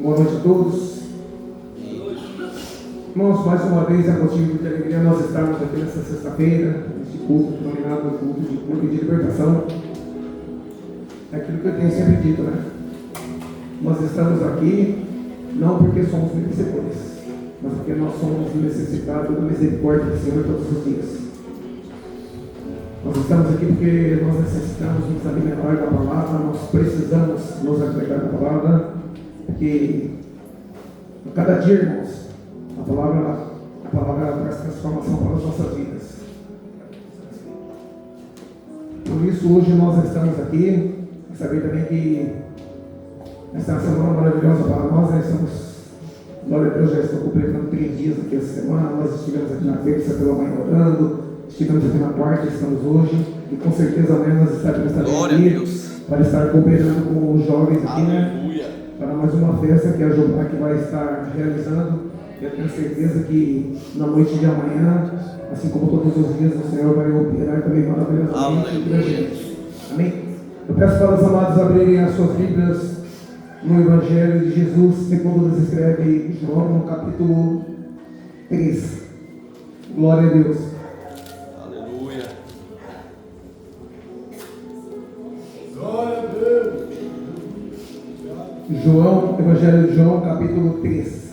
Boa noite a todos. Irmãos, mais uma vez é motivo de alegria nós estarmos aqui nessa sexta-feira, neste culto denominado culto de libertação. É aquilo que eu tenho sempre dito, né? Nós estamos aqui não porque somos merecedores, mas porque nós somos necessitados da misericórdia do Senhor todos os dias. Nós estamos aqui porque nós necessitamos nos alimentar da palavra, nós precisamos nos alimentar da palavra, porque a cada dia, irmãos, a palavra traz transformação para as nossas vidas. Por isso, hoje nós estamos aqui, e saber também que esta é uma semana maravilhosa para nós, né? Glória a Deus, já estou completando 3 dias aqui essa semana. Nós estivemos aqui na terça pela manhã orando, estivemos aqui na quarta, estamos hoje, e com certeza amanhã nós estaremos aqui para estar cooperando com os jovens aqui, né? Para mais uma festa que a Jobac vai estar realizando. Eu tenho certeza que na noite de amanhã, assim como todos os dias, o Senhor vai operar também maravilhosamente para a gente. Amém? Eu peço para os amados abrirem as suas Bíblias no Evangelho de Jesus, segundo nos escreve João, no capítulo 3. Glória a Deus. Aleluia. Glória a Deus. João, Evangelho de João, capítulo 3.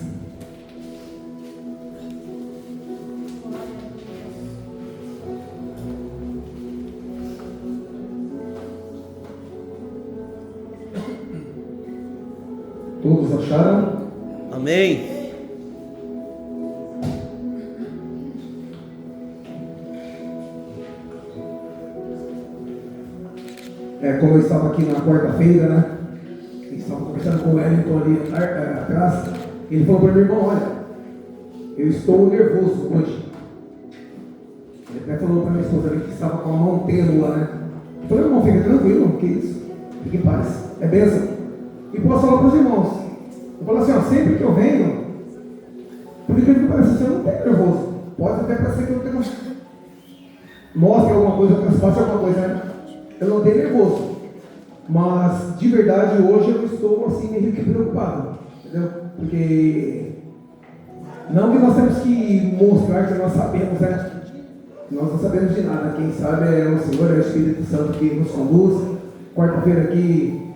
Todos acharam? Amém. Como eu estava aqui na quarta-feira, né? Eu estava conversando com o Wellington ali atrás. Ele falou para mim, irmão, olha, eu estou nervoso hoje. Ele até falou para minha esposa ali que estava com a mão tênua, né? Eu falei, irmão, fica tranquilo, que isso? Fique em paz, é bênção. E posso falar para os irmãos. Eu falo assim, ó, sempre que eu venho, por incrível que pareça, eu não tenho nervoso. Pode até parecer que eu tenho. Mostre alguma coisa, transpasse alguma coisa, né? Eu não tenho nervoso. Mas, de verdade, hoje eu estou assim, meio que preocupado. Entendeu? Porque não que nós temos que mostrar que nós sabemos, né? Nós não sabemos de nada. Quem sabe é o Senhor, é o Espírito Santo que nos conduz. Quarta-feira aqui,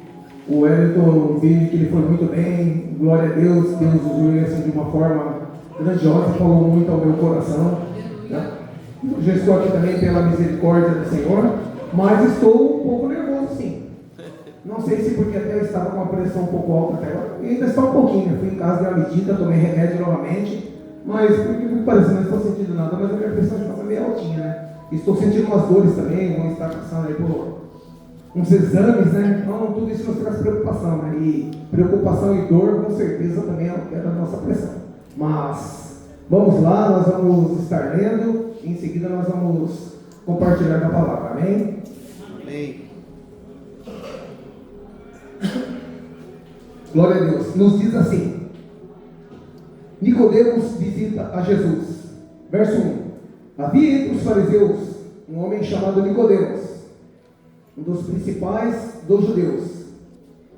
o Wellington, vídeo que ele foi muito bem, glória a Deus, Deus usou assim de uma forma grandiosa, falou muito ao meu coração, né? Já estou aqui também pela misericórdia do Senhor, mas estou um pouco nervoso sim. Não sei se porque até eu estava com a pressão um pouco alta até agora, e ainda está um pouquinho, eu fui em casa de uma medida, tomei remédio novamente, mas por que parece não estou sentindo nada, mas a minha pressão já está meio altinha, né? Estou sentindo umas dores também, vão estar passando aí por uns exames, né? Então tudo isso nos traz preocupação, né? E preocupação e dor com certeza também é da nossa pressão. Mas vamos lá, nós vamos estar lendo, e em seguida nós vamos compartilhar a palavra, amém? Amém. Glória a Deus. Nos diz assim: Nicodemos visita a Jesus. Verso 1. Havia entre os fariseus um homem chamado Nicodemos, um dos principais dos judeus.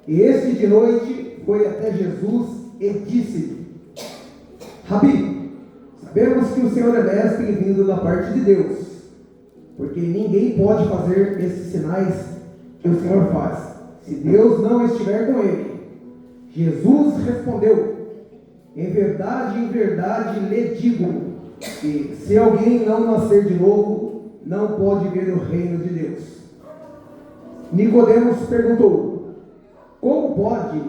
E este de noite foi até Jesus e disse-lhe: Rabi, sabemos que o Senhor é mestre vindo da parte de Deus, porque ninguém pode fazer esses sinais que o Senhor faz, se Deus não estiver com ele. Jesus respondeu: em verdade, lhe digo, que se alguém não nascer de novo, não pode ver o reino de Deus. Nicodemos perguntou: como pode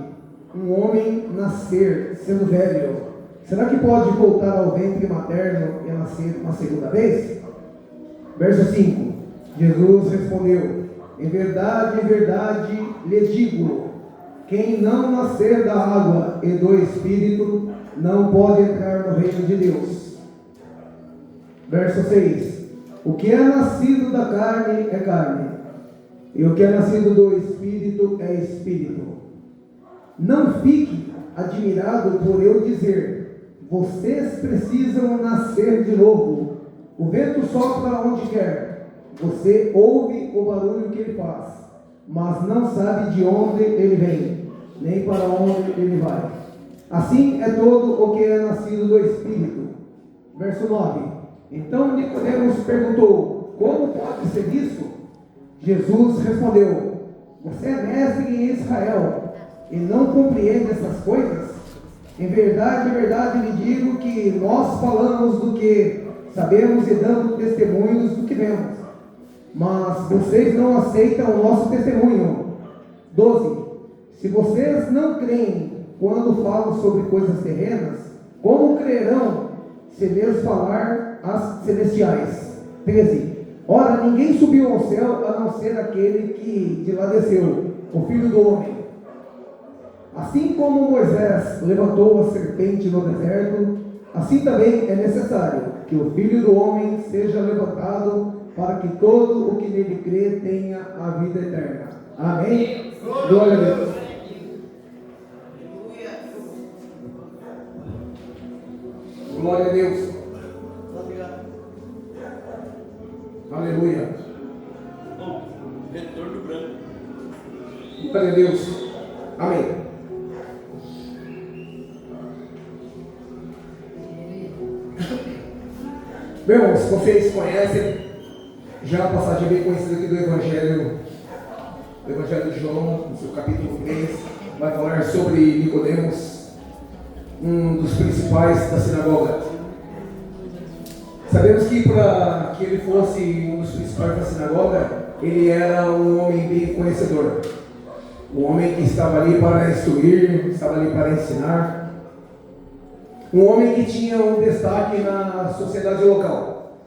um homem nascer sendo velho? Será que pode voltar ao ventre materno e nascer uma segunda vez? Verso 5. Jesus respondeu: em verdade, lhe digo, quem não nascer da água e do Espírito não pode entrar no reino de Deus. Verso 6. O que é nascido da carne é carne, e o que é nascido do Espírito é Espírito. Não fique admirado por eu dizer: vocês precisam nascer de novo. O vento sopra onde quer, você ouve o barulho que ele faz, mas não sabe de onde ele vem, nem para onde ele vai. Assim é todo o que é nascido do Espírito. Verso 9. Então Nicodemos perguntou: como pode ser isso? Jesus respondeu: você é mestre em Israel e não compreende essas coisas? Em verdade, lhe digo que nós falamos do que sabemos e damos testemunhos do que vemos. Mas vocês não aceitam o nosso testemunho. 12. Se vocês não creem quando falo sobre coisas terrenas, como crerão se lhes falar as celestiais? 13. Ora, ninguém subiu ao céu a não ser aquele que de lá desceu, o Filho do Homem. Assim como Moisés levantou a serpente no deserto, assim também é necessário que o Filho do Homem seja levantado, para que todo o que nele crê tenha a vida eterna. Amém? Glória a Deus. Glória a Deus. Aleluia. Retorno branco. Glória a Deus. Amém. Irmãos, vocês conhecem já a passagem bem conhecida aqui do Evangelho de João, no seu capítulo 3, vai falar sobre Nicodemos, um dos principais da sinagoga. Sabemos que para que ele fosse um dos principais da sinagoga, ele era um homem bem conhecedor, um homem que estava ali para instruir, estava ali para ensinar, um homem que tinha um destaque na sociedade local.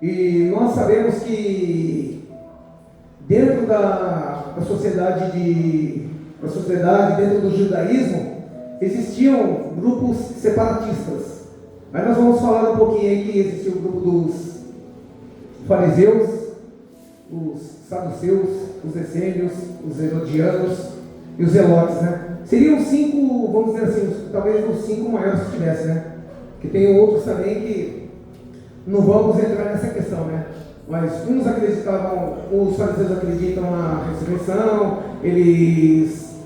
E nós sabemos que dentro da sociedade, dentro do judaísmo, existiam grupos separatistas. Mas nós vamos falar um pouquinho aí que existia o grupo dos fariseus, os saduceus, os essênios, os herodianos e os zelotes, né? Seriam 5, vamos dizer assim, talvez os 5 maiores que tivesse, né? Que tem outros também que não vamos entrar nessa questão, né? Mas uns acreditavam, os fariseus acreditam na ressurreição, eles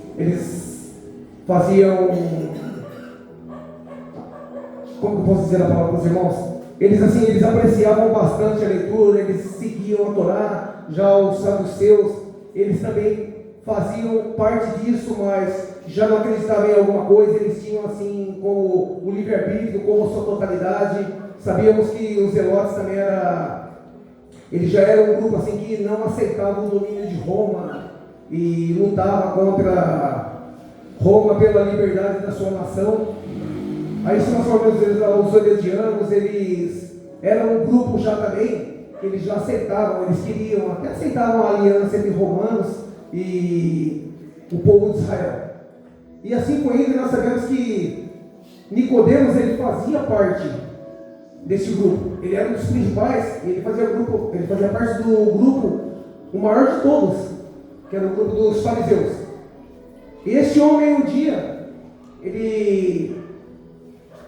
faziam, como eu posso dizer a palavra para os irmãos? Eles apreciavam bastante a leitura, eles seguiam a Torá. Já os saduceus, eles também faziam parte disso, mas já não acreditavam em alguma coisa, eles tinham assim como o livre-arbítrio, como sua totalidade. Sabíamos que os zelotes também eles já eram um grupo assim que não aceitavam o domínio de Roma e lutava contra Roma pela liberdade da sua nação. Aí se nós formos os herodianos, eles eram um grupo já também, eles já aceitavam, eles queriam, até aceitavam a aliança entre romanos e o povo de Israel. E assim foi indo, nós sabemos que Nicodemos, ele fazia parte desse grupo. Ele era um dos principais, ele fazia parte do grupo, o maior de todos, que era o grupo dos fariseus. E esse homem um dia,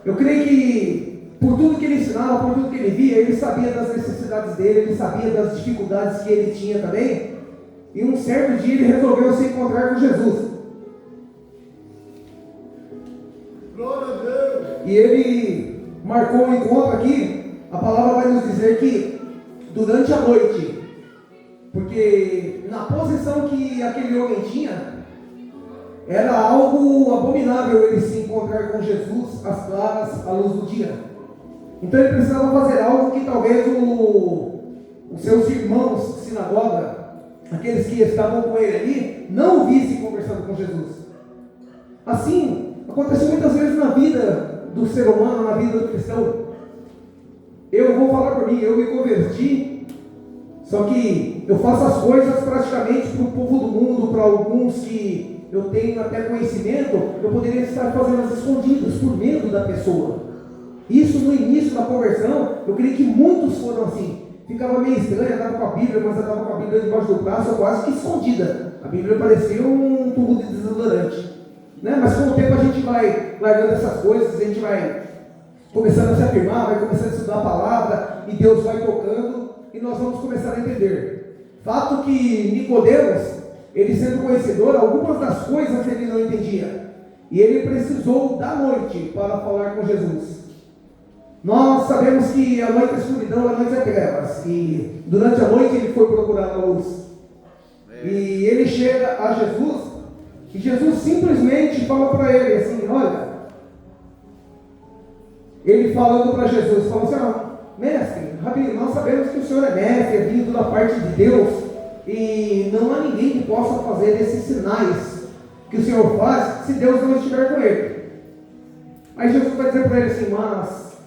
eu creio que por tudo que ele ensinava, por tudo que ele via, ele sabia das necessidades dele, ele sabia das dificuldades que ele tinha também. E um certo dia ele resolveu se encontrar com Jesus. Glória a Deus. E ele marcou um encontro aqui. A palavra vai nos dizer que durante a noite, porque na posição que aquele homem tinha, era algo abominável ele se encontrar com Jesus às claras, à luz do dia. Então ele precisava fazer algo que talvez os seus irmãos de sinagoga, aqueles que estavam com ele ali, não o vissem conversando com Jesus. Assim, aconteceu muitas vezes na vida do ser humano, na vida do cristão. Eu vou falar por mim, eu me converti, só que eu faço as coisas praticamente para o povo do mundo, para alguns que eu tenho até conhecimento, eu poderia estar fazendo as escondidas, por medo da pessoa. Isso no início da conversão, eu creio que muitos foram assim. Ficava meio estranho, andava com a Bíblia, mas andava com a Bíblia debaixo do braço, quase que escondida. A Bíblia parecia um tubo de desodorante. Né? Mas com o tempo a gente vai largando essas coisas, a gente vai começando a se afirmar, vai começando a estudar a palavra, e Deus vai tocando, e nós vamos começar a entender. Fato que Nicodemos, ele sendo conhecedor, algumas das coisas ele não entendia. E ele precisou da noite para falar com Jesus. Nós sabemos que a noite é escuridão, a noite é trevas. E durante a noite ele foi procurar a luz. E ele chega a Jesus, e Jesus simplesmente fala para ele assim, olha, ele falando para Jesus, fala assim, mestre, Rabi, nós sabemos que o Senhor é mestre, é vindo da parte de Deus, e não há ninguém que possa fazer esses sinais que o Senhor faz, se Deus não estiver com ele. Aí Jesus vai dizer para ele assim, mas,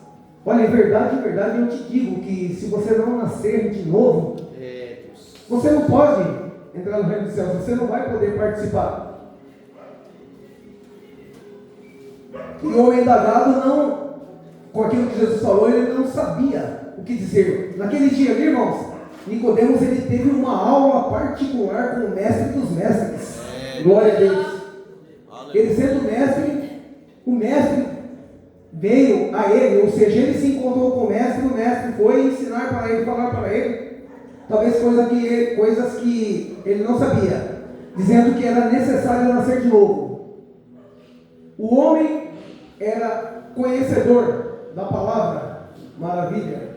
olha, em verdade, eu te digo que se você não nascer de novo, você não pode entrar no reino dos céus, você não vai poder participar. E o homem indagado não, com aquilo que Jesus falou, ele não sabia o que dizer. Naquele dia, irmãos, Nicodemos, ele teve uma aula particular com o mestre dos mestres. Glória a Deus. Ele sendo mestre, o mestre veio a ele, ou seja, ele se encontrou com o mestre foi ensinar para ele, falar para ele, talvez coisas que ele não sabia, dizendo que era necessário nascer de novo. O homem era conhecedor da palavra, maravilha,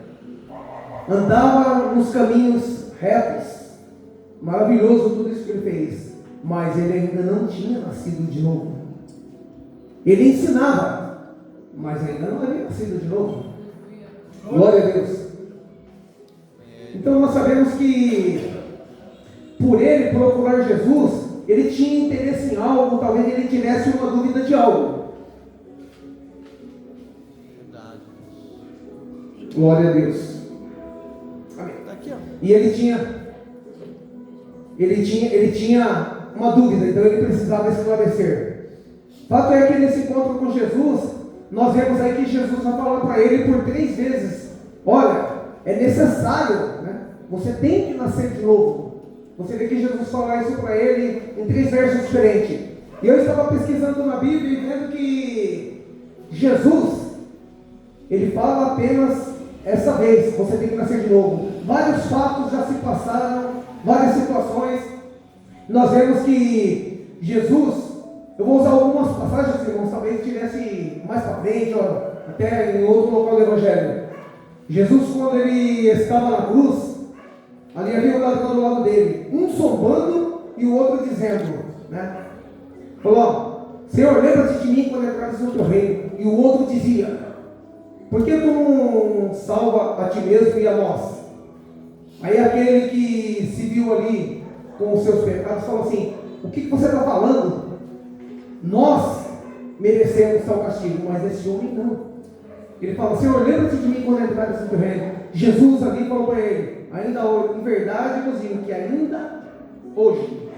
andava nos caminhos retos, maravilhoso tudo isso que ele fez, mas ele ainda não tinha nascido de novo. Ele ensinava, mas ainda não havia nascido de novo. Glória a Deus. Então nós sabemos que por ele procurar Jesus, ele tinha interesse em algo, talvez ele tivesse uma dúvida de algo. Glória a Deus. Amém. E ele tinha uma dúvida, então ele precisava esclarecer. Fato é que nesse encontro com Jesus, nós vemos aí que Jesus vai falar para ele por 3 vezes, olha, é necessário, né? Você tem que nascer de novo. Você vê que Jesus fala isso para ele em 3 versos diferentes. E eu estava pesquisando na Bíblia e vendo que Jesus, ele fala apenas essa vez, você tem que nascer de novo. Vários fatos já se passaram, várias situações. Nós vemos que Jesus, eu vou usar algumas passagens, irmãos, talvez tivesse mais para frente, até em outro local do Evangelho. Jesus, quando ele estava na cruz, ali havia um ladrão do lado dele, um zombando e o outro dizendo, né? Falou, Senhor, lembra-te de mim quando entrares no teu reino. E o outro dizia, por que tu não salva a ti mesmo e a nós? Aí aquele que se viu ali com os seus pecados falou assim, o que você está falando? Nós merecemos tal castigo, mas esse homem não. Ele fala, Senhor, lembra-te de mim quando entrares no teu reino. Jesus ali falou para ele, ainda hoje, em verdade vos digo que ainda hoje.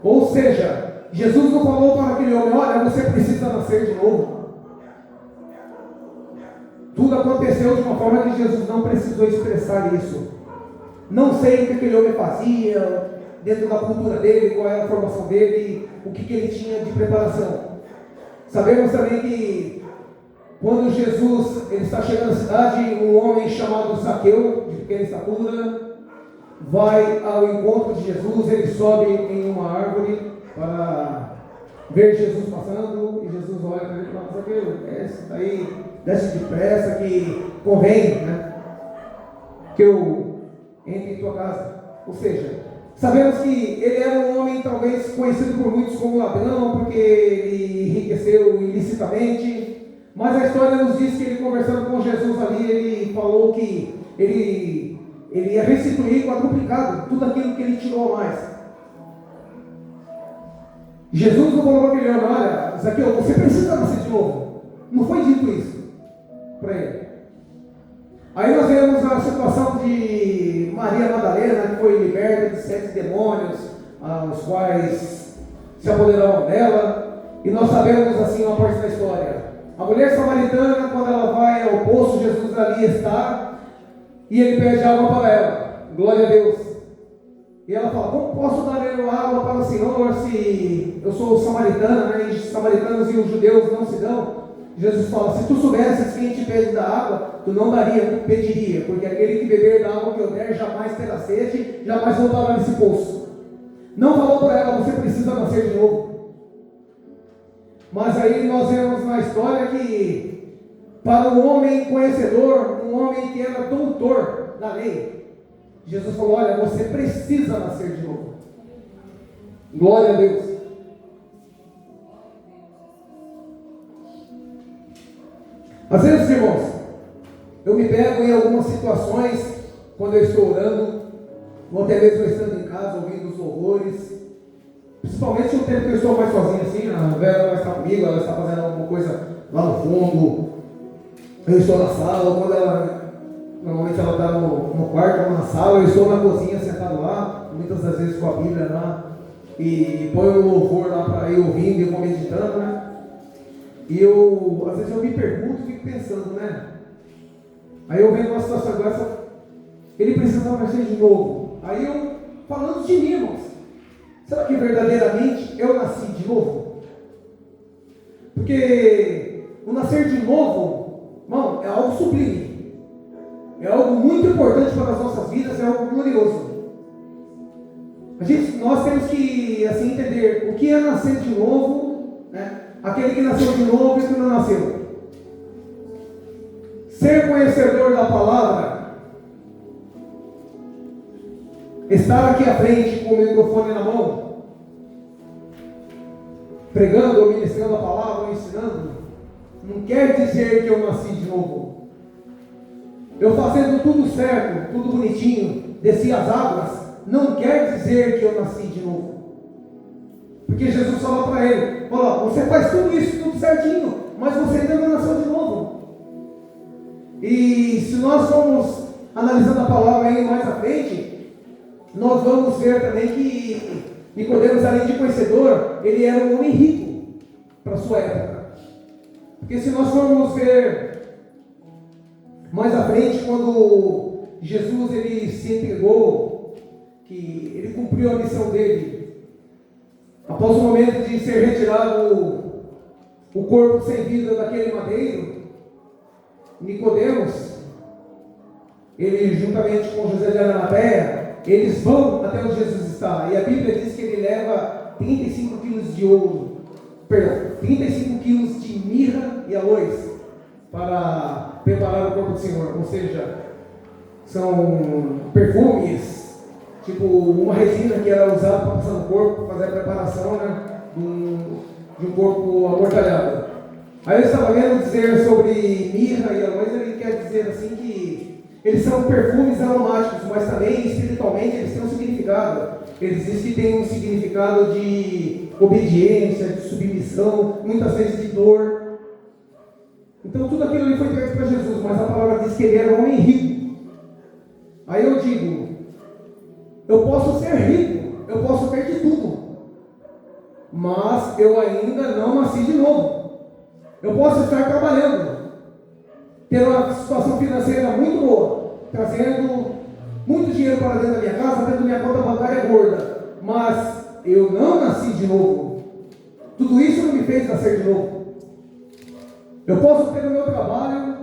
Ou seja, Jesus não falou para aquele homem, olha, você precisa nascer de novo. Tudo aconteceu de uma forma que Jesus não precisou expressar isso. Não sei o que aquele homem fazia, dentro da cultura dele, qual era a formação dele, o que ele tinha de preparação. Sabemos também que quando Jesus ele está chegando à cidade, um homem chamado Zaqueu, de pequena estatura, vai ao encontro de Jesus, ele sobe em uma árvore para ver Jesus passando, e Jesus olha para ele e fala, Zaqueu, desce depressa que convém, né, que eu entre em tua casa. Ou seja, sabemos que ele era um homem talvez conhecido por muitos como ladrão, porque ele enriqueceu ilicitamente, mas a história nos diz que ele conversando com Jesus ali, ele falou que ele ia restituir quadruplicado tudo aquilo que ele tirou a mais. Jesus não falou para aquele homem, olha, Zaqueu, você precisa nascer de novo. Não foi dito isso para ele. Aí nós vemos a situação de Maria Madalena, que foi liberta de 7 demônios, os quais se apoderavam dela, e nós sabemos assim uma parte da história. A mulher samaritana, quando ela vai ao poço, Jesus ali está, e ele pede água para ela. Glória a Deus. E ela fala, como posso dar água para o Senhor se eu sou samaritana, né? E os samaritanos e os judeus não se dão? Jesus fala, se tu soubesses quem te pede da água, tu não daria, tu pediria, porque aquele que beber da água que eu der jamais terá sede, jamais voltará nesse poço. Não falou para ela, você precisa nascer de novo. Mas aí nós vemos na história que, para um homem conhecedor, um homem que era doutor da lei, Jesus falou: olha, você precisa nascer de novo. Glória a Deus. Às vezes, irmãos, eu me pego em algumas situações, quando eu estou orando, ou até mesmo estando em casa, ouvindo os louvores, principalmente no tempo que eu estou mais sozinho assim, a Vera ela está comigo, ela está fazendo alguma coisa lá no fundo, eu estou na sala, quando normalmente ela está no quarto ou na sala, eu estou na cozinha sentado lá, muitas das vezes com a Bíblia lá, e põe o louvor lá para ir ouvindo e eu vou meditando, né? E às vezes eu me pergunto, fico pensando, né? Aí eu venho uma situação dessa, ele precisava nascer de novo. Aí eu, falando de mim, irmãos, será que verdadeiramente eu nasci de novo? Porque o nascer de novo, irmão, é algo sublime. É algo muito importante para as nossas vidas, é algo glorioso. Nós temos que assim entender o que é nascer de novo, né? Aquele que nasceu de novo e que não nasceu. Ser conhecedor da palavra, estar aqui à frente com o microfone na mão, pregando ou ministrando a palavra ou ensinando, não quer dizer que eu nasci de novo. Eu fazendo tudo certo, tudo bonitinho, desci as águas, não quer dizer que eu nasci de novo. Porque Jesus falou para ele: olha, você faz tudo isso, tudo certinho, mas você ainda não nasceu de novo. E se nós formos analisando a palavra aí mais à frente, nós vamos ver também que Nicodemos, além de conhecedor, ele era um homem rico para a sua época. Porque se nós formos ver mais à frente, quando Jesus ele se entregou, que ele cumpriu a missão dele, após o momento de ser retirado o corpo sem vida daquele madeiro, Nicodemos, ele juntamente com José de Arimateia, eles vão até onde Jesus está, e a Bíblia diz que ele leva 35 quilos de ouro, 35 quilos de mirra e aloes para preparar o corpo do Senhor, ou seja, são perfumes, tipo uma resina que era usada para passar no corpo, fazer a preparação, né, de um corpo amortalhado. Aí eu estava vendo dizer sobre mirra e aloes, ele quer dizer assim que eles são perfumes aromáticos, mas também espiritualmente eles têm um significado. Eles dizem que tem um significado de obediência, de submissão, muitas vezes de dor. Então tudo aquilo ali foi entregue para Jesus, mas a palavra diz que ele era um homem rico. Aí eu digo, eu posso ser rico, eu posso ter de tudo, mas eu ainda não nasci de novo. Eu posso estar trabalhando, ter uma situação financeira muito boa, trazendo muito dinheiro para dentro da minha casa, tendo minha conta bancária gorda, mas eu não nasci de novo. Tudo isso não me fez nascer de novo. Eu posso ter o meu trabalho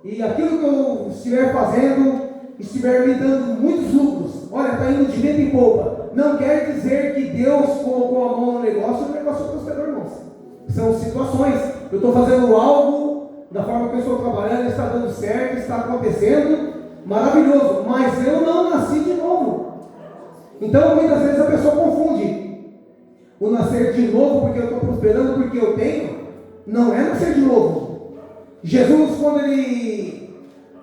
e aquilo que eu estiver fazendo estiver me dando muitos lucros. Olha, está indo de vento em polpa. Não quer dizer que Deus colocou a mão no negócio e o negócio prosperou, irmãos. São situações. Eu estou fazendo algo da forma que eu estou trabalhando, está dando certo, está acontecendo, maravilhoso, mas eu não nasci de novo. Então muitas vezes a pessoa confunde o nascer de novo porque eu estou prosperando, porque eu tenho, não é nascer de novo. Jesus, quando ele,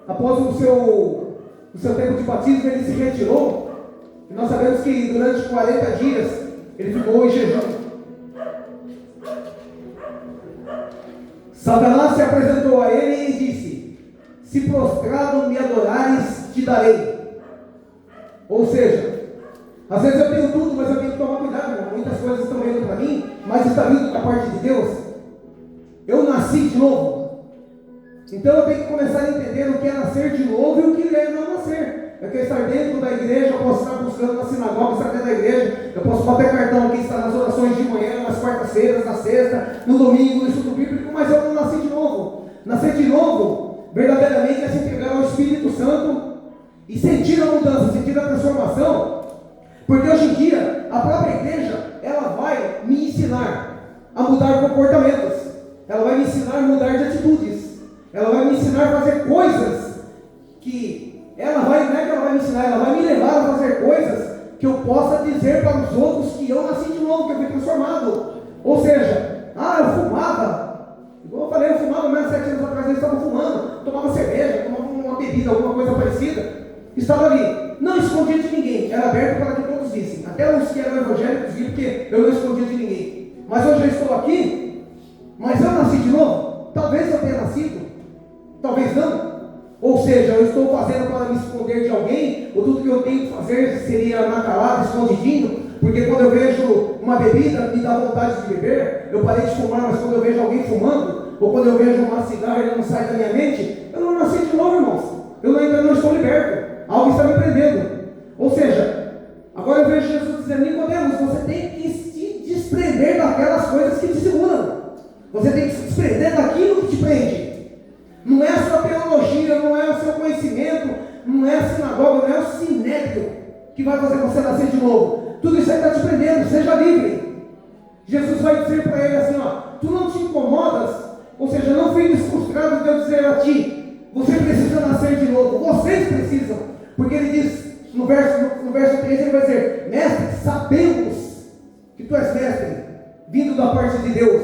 após o seu tempo de batismo, ele se retirou, e nós sabemos que durante 40 dias ele ficou em jejum. Satanás se apresentou a ele e disse: se prostrado me adorares, te darei. Ou seja, às vezes eu tenho tudo, mas eu tenho que tomar cuidado, irmão. Muitas coisas estão vindo para mim, mas está vindo da parte de Deus. Eu nasci de novo. Então eu tenho que começar a entender o que é nascer de novo e o que é não nascer. Eu quero estar dentro da igreja, eu posso estar buscando na sinagoga, estar dentro da igreja, eu posso bater cartão aqui, estar nas orações de manhã, nas quartas-feiras, na sexta, no domingo, no estudo bíblico, mas eu não nasci de novo. Nascer de novo, verdadeiramente, é se entregar ao Espírito Santo e sentir a mudança, sentir a transformação, porque hoje em dia, a própria igreja, ela vai me ensinar. a mudar comportamentos. Ela vai me ensinar a mudar de atitudes. Ela vai me ensinar a fazer coisas que não é que ela vai me ensinar, ela vai me levar a fazer coisas que eu possa dizer para os outros que eu nasci de novo, que eu fui transformado. Ou seja, eu fumava, igual eu falei, eu fumava mesmo 7 anos atrás, eu estava fumando, tomava cerveja, tomava uma bebida, alguma coisa parecida, estava ali, não escondia de ninguém, era aberto para que todos vissem, até os que eram evangélicos viam, porque eu não escondia de ninguém. Mas hoje eu estou aqui, mas eu nasci de novo? Talvez eu tenha nascido, talvez não. Ou seja, eu estou fazendo para me esconder de alguém, ou tudo que eu tenho que fazer seria na calada, escondidinho, porque quando eu vejo uma bebida, me dá vontade de beber, eu parei de fumar, mas quando eu vejo alguém fumando, ou quando eu vejo uma cigarra e ela não sai da minha mente, eu não nasci de novo, irmãos. Eu ainda não estou liberto. Algo está me prendendo. Ou seja, agora eu vejo Jesus dizendo, Nicodemos, você tem que se desprender daquelas coisas que te seguram. Você tem que se desprender daquilo que te prende. Não é a sua teologia, não é o seu conhecimento, não é a sinagoga, não é o sinédrio que vai fazer você nascer de novo. Tudo isso aí está te prendendo, seja livre. Jesus vai dizer para ele assim, tu não te incomodas, ou seja, não fiques frustrado de eu dizer a ti, você precisa nascer de novo, vocês precisam, porque ele diz, no verso 3 ele vai dizer, mestre, sabemos que tu és mestre, vindo da parte de Deus,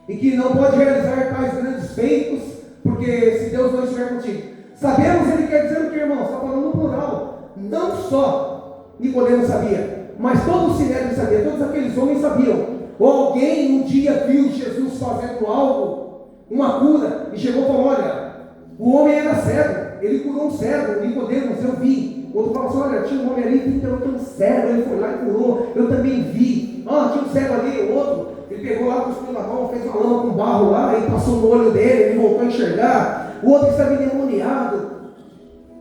e que não pode realizar tais grandes feitos, porque se Deus não estiver contigo. Sabemos, ele quer dizer o que, irmão? Está falando no plural. Não só Nicodemo sabia, mas todo o sinédrio sabia, todos aqueles homens sabiam. Ou alguém um dia viu Jesus fazendo algo, uma cura, e chegou e falou, olha, o homem era cego, ele curou um cego, Nicodemo, eu vi. Outro falou assim, olha, tinha um homem ali, 38 anos cego, ele foi lá e curou, eu também vi. Tinha um cego ali, o outro, ele pegou lá, cuspiu na mão, fez uma lama com barro lá, aí passou no olho dele, ele voltou a enxergar. O outro que estava endemoniado,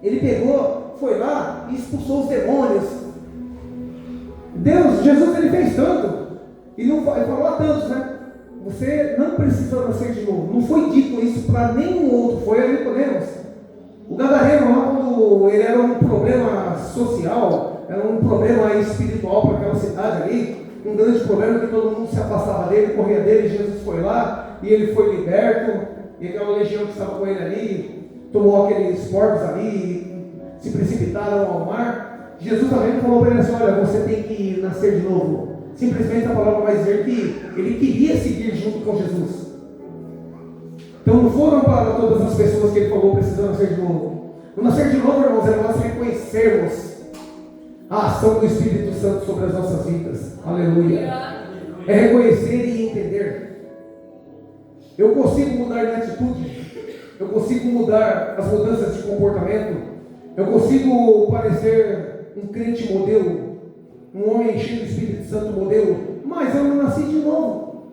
ele pegou, foi lá e expulsou os demônios. Jesus, ele fez tanto, e não, ele falou a tantos, né? Você não precisa nascer de novo. Não foi dito isso para nenhum outro, foi a Nicodemos. O gadareno lá, quando ele era um problema social, era um problema espiritual para aquela cidade ali, um grande problema que todo mundo se afastava dele, corria dele, Jesus foi lá, e ele foi liberto, e aquela legião que estava com ele ali, tomou aqueles porcos ali, se precipitaram ao mar. Jesus também falou para ele assim, olha, você tem que nascer de novo. Simplesmente a palavra vai dizer que ele queria seguir junto com Jesus. Então não foram para todas as pessoas que ele falou precisando nascer de novo. O nascer de novo, irmãos, é nós reconhecermos a ação do Espírito Santo sobre as nossas vidas. Aleluia. É reconhecer e entender. Eu consigo mudar de atitude. Eu consigo mudar as mudanças de comportamento. Eu consigo parecer um crente modelo, um homem cheio do Espírito Santo modelo, mas eu não nasci de novo.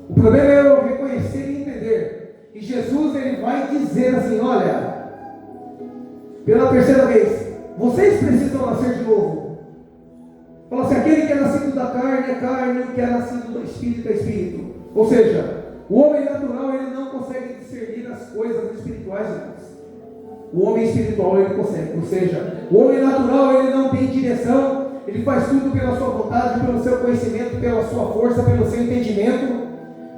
O problema é eu reconhecer e entender. E Jesus, ele vai dizer assim, olha, pela terceira vez, vocês precisam nascer de novo. Fala assim, aquele que é nascido da carne é carne, o que é nascido do Espírito é Espírito. Ou seja, o homem natural, ele não consegue discernir as coisas espirituais, irmãos. O homem espiritual, ele consegue. Ou seja, o homem natural, ele não tem direção, ele faz tudo pela sua vontade, pelo seu conhecimento, pela sua força, pelo seu entendimento,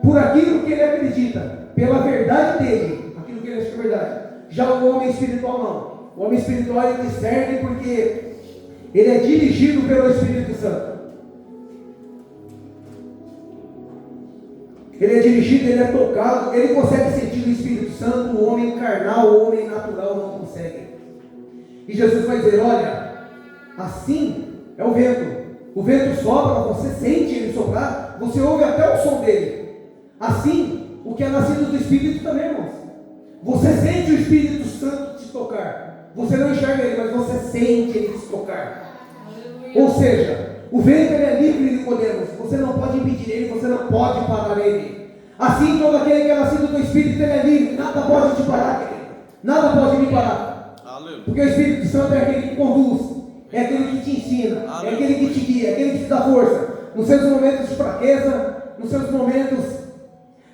por aquilo que ele acredita, pela verdade dele, aquilo que ele acha que é verdade. Já o homem espiritual não. O homem espiritual, ele discerne porque ele é dirigido pelo Espírito Santo. Ele é dirigido, ele é tocado, ele consegue sentir o Espírito Santo, o homem carnal, o homem natural não consegue. E Jesus vai dizer, olha, assim é o vento. O vento sopra, você sente ele soprar, você ouve até o som dele. Assim, o que é nascido do Espírito também, irmãos. Você sente o Espírito Santo te tocar. Você não enxerga ele, mas você sente ele te tocar. Ou seja, o vento ele é livre de Nicodemos. Você não pode impedir ele, você não pode parar ele. Assim, todo aquele que é nascido do Espírito, ele é livre. Nada pode te parar, querido. Nada pode me parar. Porque o Espírito Santo é aquele que conduz, é aquele que te ensina, é aquele que te guia, é aquele que te dá força. Nos seus momentos de fraqueza, nos seus momentos,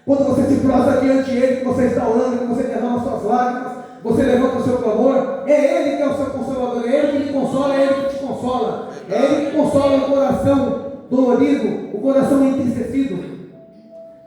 quando você se prostra diante dele, que você está orando, que você derrama suas lágrimas, você levanta o seu clamor, é ele que é o seu consolador, é ele que te consola, é ele que te consola, é ele que consola o coração dolorido, o coração entristecido,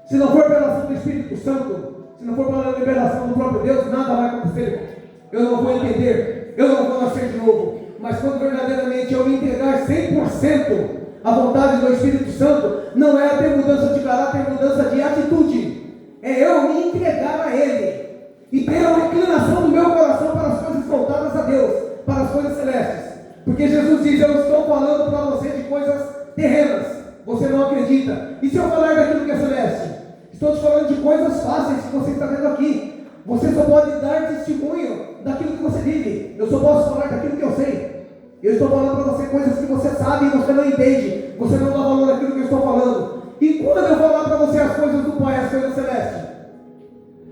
se não for pela ação do Espírito Santo, se não for pela liberação do próprio Deus, nada vai acontecer, irmão. Eu não vou entender, eu não vou nascer de novo. Mas quando verdadeiramente eu me entregar 100% à vontade do Espírito Santo, não é ter mudança de caráter, mudança de atitude. É eu me entregar a Ele e ter uma inclinação do meu coração para as coisas voltadas a Deus, para as coisas celestes. Porque Jesus diz: eu estou falando para você de coisas terrenas, você não acredita. E se eu falar daquilo que é celeste? Estou te falando de coisas fáceis que você está vendo aqui. Você só pode dar testemunho daquilo que você vive. Eu só posso falar daquilo que eu sei. Eu estou falando para você coisas que você sabe e você não entende. Você não dá valor àquilo que eu estou falando. E quando eu falar para você as coisas do Pai, as coisas celestes,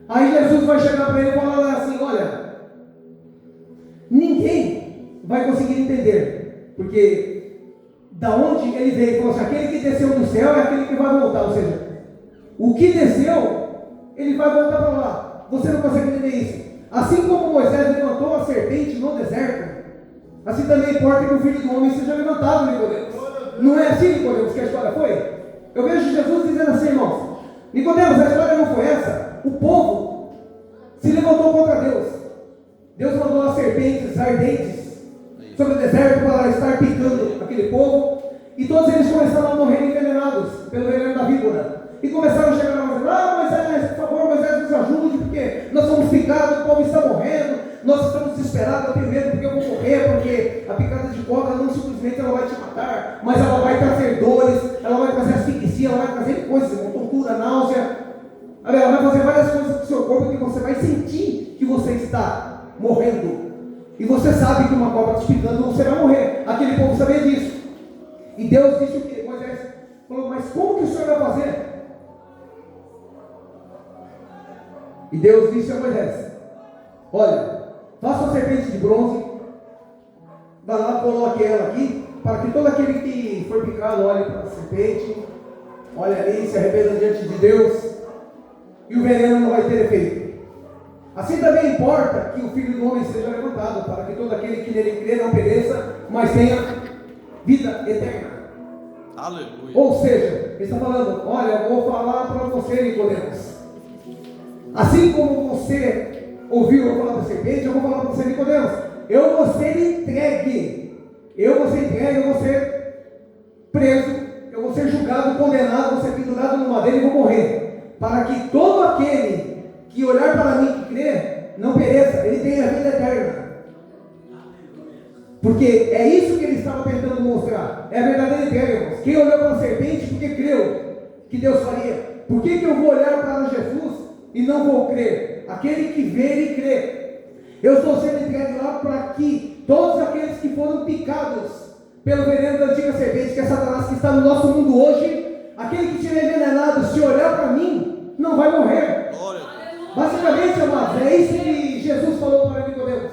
aí Jesus vai chegar para ele e falar assim: olha, ninguém vai conseguir entender, porque da onde ele veio, falou assim, aquele que desceu do céu é aquele que vai voltar. Ou seja, o que desceu, ele vai voltar para lá. Você não consegue entender isso. Assim como Moisés levantou a serpente no deserto, assim também importa que o Filho do Homem seja levantado, Nicodemos. Não é assim, Nicodemos, que a história foi? Eu vejo Jesus dizendo assim, irmãos: Nicodemos, a história não foi essa. O povo se levantou contra Deus. Deus mandou as serpentes ardentes sobre o deserto para estar picando aquele povo, e todos eles começaram a morrer envenenados pelo veneno da víbora. E começaram a chegar lá e dizer: Moisés, por favor, Moisés, nos ajude, porque nós somos picados, o povo está morrendo, nós estamos desesperados, eu tenho medo porque eu vou morrer, porque a picada de cobra não simplesmente ela vai te matar, mas ela vai trazer dores, ela vai trazer asfixia, ela vai trazer coisas, tontura, náusea, ela vai fazer várias coisas para o seu corpo que você vai sentir que você está morrendo. E você sabe que uma cobra te picando, você vai morrer. Aquele povo sabia disso. E Deus disse o que? Moisés falou: mas como que o senhor vai fazer? E Deus disse a Moisés: olha, faça uma serpente de bronze, vá lá, coloque ela aqui, para que todo aquele que for picado olhe para a serpente, olhe ali, se arrependa diante de Deus, e o veneno não vai ter efeito. Assim também importa que o Filho do Homem seja levantado, para que todo aquele que nele crê não pereça, mas tenha vida eterna. Aleluia. Ou seja, ele está falando: olha, eu vou falar para você, Nicodemos. Assim como você ouviu eu falar da serpente, eu vou falar para você, Nicodemos. Eu vou ser entregue. Eu vou ser entregue, eu vou ser preso, eu vou ser julgado, condenado, vou ser pendurado no madeiro e vou morrer. Para que todo aquele que olhar para mim, que crê, não pereça, ele tenha vida eterna. Porque é isso que ele estava tentando mostrar. É a verdadeira entrega, irmãos. Quem olhou para a serpente porque creu que Deus faria. Por que eu vou olhar para Jesus e não vou crer? Aquele que vê e crê. Eu estou sendo entregue lá para que todos aqueles que foram picados pelo veneno da antiga serpente, que é Satanás, que está no nosso mundo hoje, aquele que estiver envenenado, se olhar para mim, não vai morrer. Basicamente, amados, é isso que Jesus falou para Nicodemos.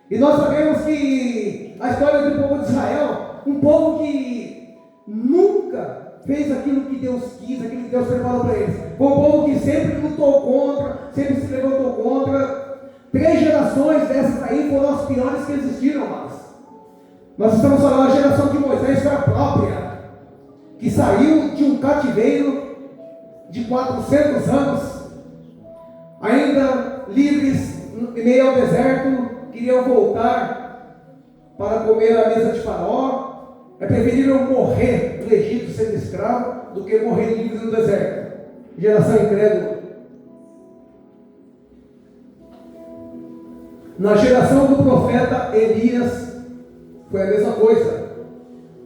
E nós sabemos que a história do povo de Israel, um povo que nunca fez aquilo que Deus quis, aquilo que Deus preparou para eles, foi um povo que sempre lutou contra, sempre se levantou contra. 3 gerações dessas aí foram as piores que existiram, amados. Nós estamos falando da geração de Moisés, foi a própria, que saiu de um cativeiro de 400 anos, ainda livres em meio ao deserto, queriam voltar para comer à mesa de Faraó. Preferiram morrer no Egito sendo escravo do que morrer livres no deserto. Geração incrédula. Na geração do profeta Elias foi a mesma coisa.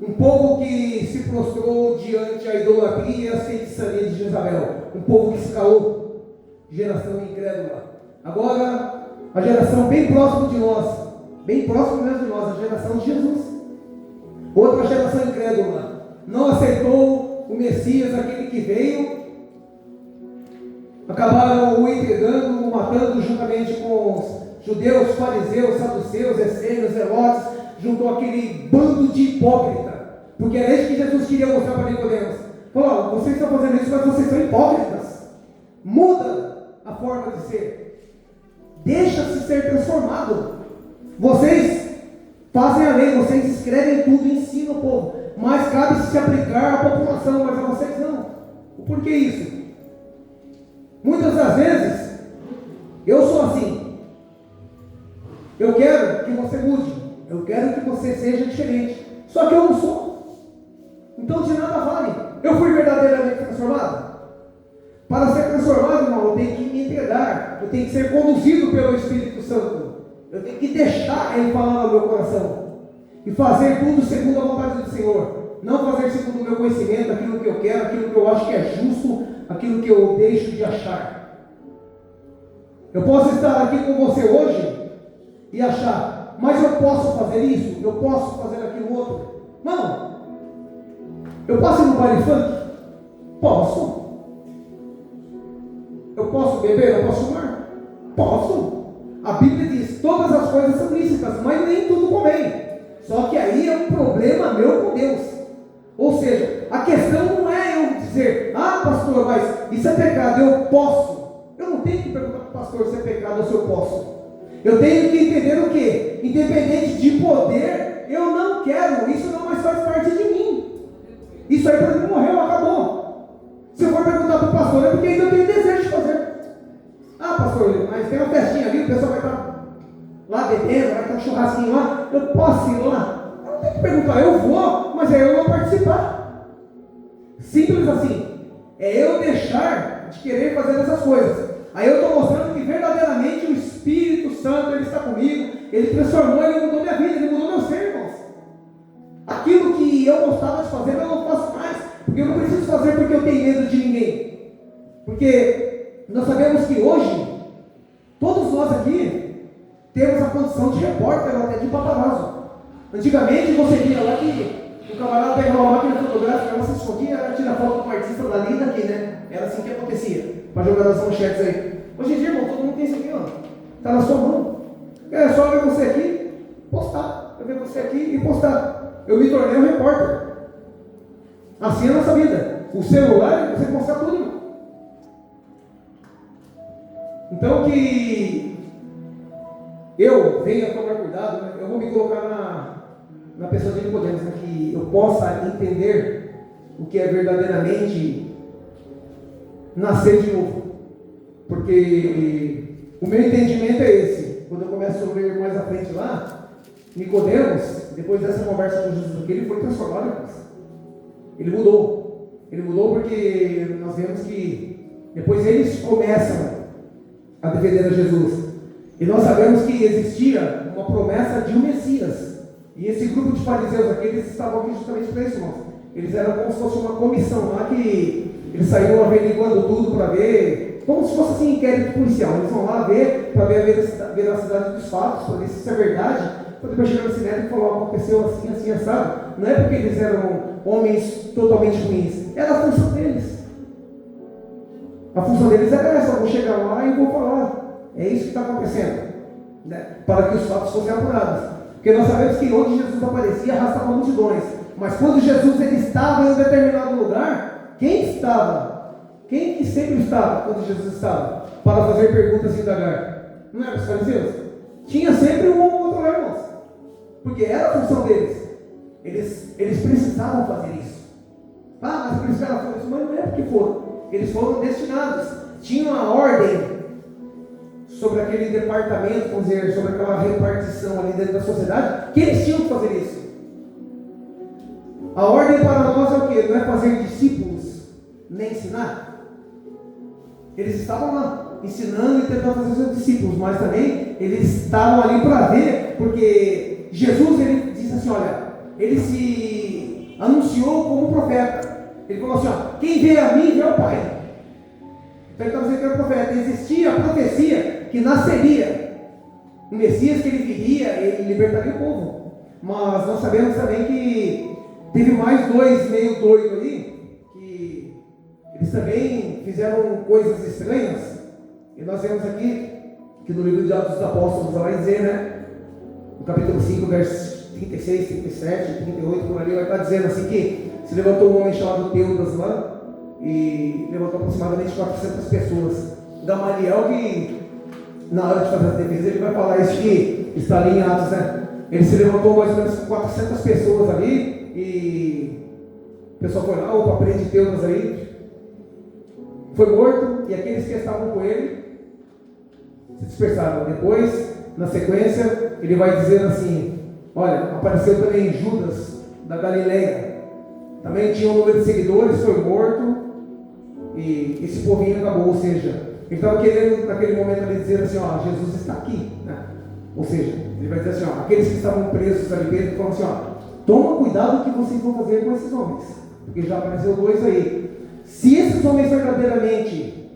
Um povo que se prostrou diante a idolatria e a feitiçaria de Jezabel. Um povo que se calou. Geração incrédula. Agora, a geração bem próxima de nós, bem próxima mesmo de nós, a geração de Jesus. Outra geração incrédula. Não aceitou o Messias, aquele que veio. Acabaram o entregando, o matando juntamente com os judeus, fariseus, saduceus, essênios, zelotes. Juntou aquele bando de hipócrita. Porque era isso que Jesus queria mostrar para Nicodemos. Falou: vocês estão fazendo isso, mas vocês são hipócritas. Muda a forma de ser. Deixa-se ser transformado. Vocês fazem a lei, vocês escrevem tudo, ensinam o povo. mas cabe se aplicar à população, mas a vocês não. O porquê isso? Muitas das vezes, eu sou assim. Eu quero que você mude. Eu quero que você seja diferente. Só que eu não sou. Então de nada vale. Eu fui verdadeiramente transformado? Para ser transformado, irmão, eu tenho que me entregar. Eu tenho que ser conduzido pelo Espírito Santo. Eu tenho que deixar Ele falar no meu coração. E fazer tudo segundo a vontade do Senhor. Não fazer segundo o meu conhecimento, aquilo que eu quero, aquilo que eu acho que é justo, aquilo que eu deixo de achar. Eu posso estar aqui com você hoje e achar, mas eu posso fazer isso, eu posso fazer aquilo outro. Não. Eu posso ir no baile funk? Posso. Eu posso beber? Eu posso fumar? Posso. A Bíblia diz, todas as coisas são lícitas, mas nem tudo convém. Só que aí é um problema meu com Deus. Ou seja, a questão não é eu dizer, ah pastor, mas isso é pecado, eu posso. Eu não tenho que perguntar para o pastor se é pecado ou se eu posso. Eu tenho que entender o quê? Independente de poder, eu não quero, isso não mais faz parte de mim. Isso aí para mim morreu, acabou. Se eu for perguntar para o pastor, é porque ainda eu tenho desejo de fazer. Ah pastor, mas tem uma festinha ali, o pessoal vai estar lá bebendo, vai ter um churrasquinho lá, eu posso ir lá? Eu não tenho que perguntar, eu vou, mas aí eu vou participar. Simples assim. É eu deixar de querer fazer essas coisas. Aí eu estou mostrando que verdadeiramente o Espírito Santo, Ele está comigo, Ele transformou, Ele mudou minha vida, Ele mudou meu ser, irmãos. Aquilo que eu gostava de fazer, eu não faço mais, porque eu não preciso fazer porque eu tenho medo de ninguém. Porque nós sabemos que hoje, todos nós aqui, temos a condição de repórter, até de paparazzo. Antigamente você via lá que o camarada pegava uma máquina fotográfica, ela se escondia, ela tira foto com o artista dali e daqui, né? Era assim que acontecia, para jogar nas manchetes aí. Hoje em dia, irmão, todo mundo tem isso aqui, ó. Está na sua mão. É só ver você aqui, postar. Eu ver você aqui e postar. Eu me tornei um repórter. Assim é a nossa vida. O celular, você postar tudo, irmão. Então que eu venha tomar cuidado, né? Eu vou me colocar na pessoa de Nicodemos, né? Que eu possa entender o que é verdadeiramente nascer de novo. Porque o meu entendimento é esse. Quando eu começo a ler mais à frente lá, Nicodemos, depois dessa conversa com Jesus aqui, ele foi transformado, irmãos. Ele mudou. Ele mudou porque nós vemos que depois eles começam a defender a Jesus. E nós sabemos que existia uma promessa de um Messias. E esse grupo de fariseus aqui, eles estavam aqui justamente para isso, irmãos. Eles eram como se fosse uma comissão lá que eles saíam averiguando tudo para ver, como se fosse assim, inquérito policial. Eles vão lá ver, para ver a veracidade dos fatos, para ver se isso é verdade, para depois chegar no Sinédrio e falar, aconteceu assim, assim, assado. Não é porque eles eram homens totalmente ruins, era a função deles. A função deles era essa, eu vou chegar lá e vou falar. É isso que está acontecendo, né? Para que os fatos fossem apurados. Porque nós sabemos que onde Jesus aparecia, arrastava multidões. Mas quando Jesus ele estava em um determinado lugar, quem estava? Quem que sempre estava quando Jesus estava? Para fazer perguntas e indagar. Não era os fariseus? Tinha sempre um ou outro lá, irmãos. Porque era a função deles. Eles precisavam fazer isso. Ah, mas por isso que ela falou isso, mas não é porque foram. Eles foram destinados. Tinham a ordem sobre aquele departamento, vamos dizer, sobre aquela repartição ali dentro da sociedade, que eles tinham que fazer isso. A ordem para nós é o quê? Não é fazer discípulos, nem ensinar. Eles estavam lá, ensinando e tentando fazer seus discípulos, mas também eles estavam ali para ver, porque Jesus, ele disse assim, olha, ele se anunciou como profeta. Ele falou assim, ó, quem vê a mim, vê o Pai. Então ele estava dizendo que era profeta. Existia a profecia que nasceria o Messias, que ele viria, ele libertaria o povo. Mas nós sabemos também que teve mais dois meio doidos aí, que eles também fizeram coisas estranhas. E nós vemos aqui, que no livro de Atos dos Apóstolos, vai dizer, né? No capítulo 5, versos 36, 37, 38, por ali, vai estar dizendo assim que se levantou um homem chamado Teudas lá, e levantou aproximadamente 400 pessoas. Gamaliel, que na hora de fazer a defesa, ele vai falar isso que está ali em Atos, né? Ele se levantou mais ou menos com 400 pessoas ali, e o pessoal foi lá, opa, prende Teudas aí. Foi morto, e aqueles que estavam com ele se dispersaram. Depois, na sequência, ele vai dizer assim: olha, apareceu também Judas da Galileia, também tinha um número de seguidores, foi morto, e esse povinho acabou. Ou seja, ele estava querendo naquele momento ali dizer assim: ó, Jesus está aqui, né? Ou seja, ele vai dizer assim: ó, aqueles que estavam presos ali dentro, falam assim: ó, toma cuidado o que vocês vão fazer com esses homens, porque já apareceu dois aí. Se esses homens verdadeiramente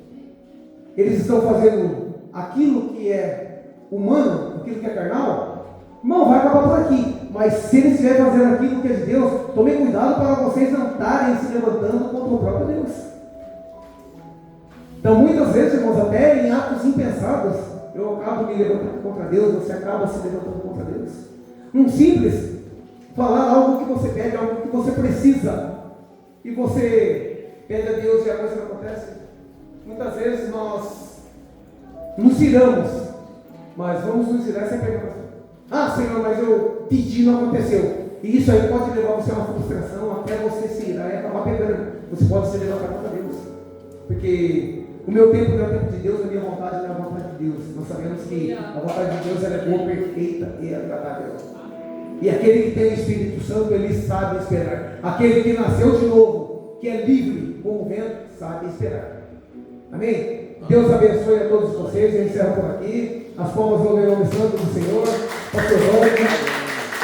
eles estão fazendo aquilo que é humano, aquilo que é carnal, não vai acabar por aqui. Mas se eles estiverem fazendo aquilo que é de Deus, tomem cuidado para vocês não estarem se levantando contra o próprio Deus. Então muitas vezes, irmãos, até em atos impensados, eu acabo me levantando contra Deus, você acaba se levantando contra Deus. Um simples falar algo que você pede, algo que você precisa, e você pede a Deus e a coisa não acontece. Muitas vezes nós nos iramos, mas vamos nos irar sem pegar. Ah, Senhor, mas eu pedi e não aconteceu. E isso aí pode levar você a uma frustração, até você se irar e acabar pegando. Você pode se levantar contra Deus, porque o meu tempo não é o tempo de Deus, a minha vontade não é a vontade de Deus. Nós sabemos que a vontade de Deus ela é boa, perfeita e agradável. E aquele que tem o Espírito Santo, ele sabe esperar. Aquele que nasceu de novo, que é livre como o vento, sabe esperar. Amém? Deus abençoe a todos vocês. Eu encerro por aqui. As palmas vão ver o nome santo do Senhor. Pastor Roberto.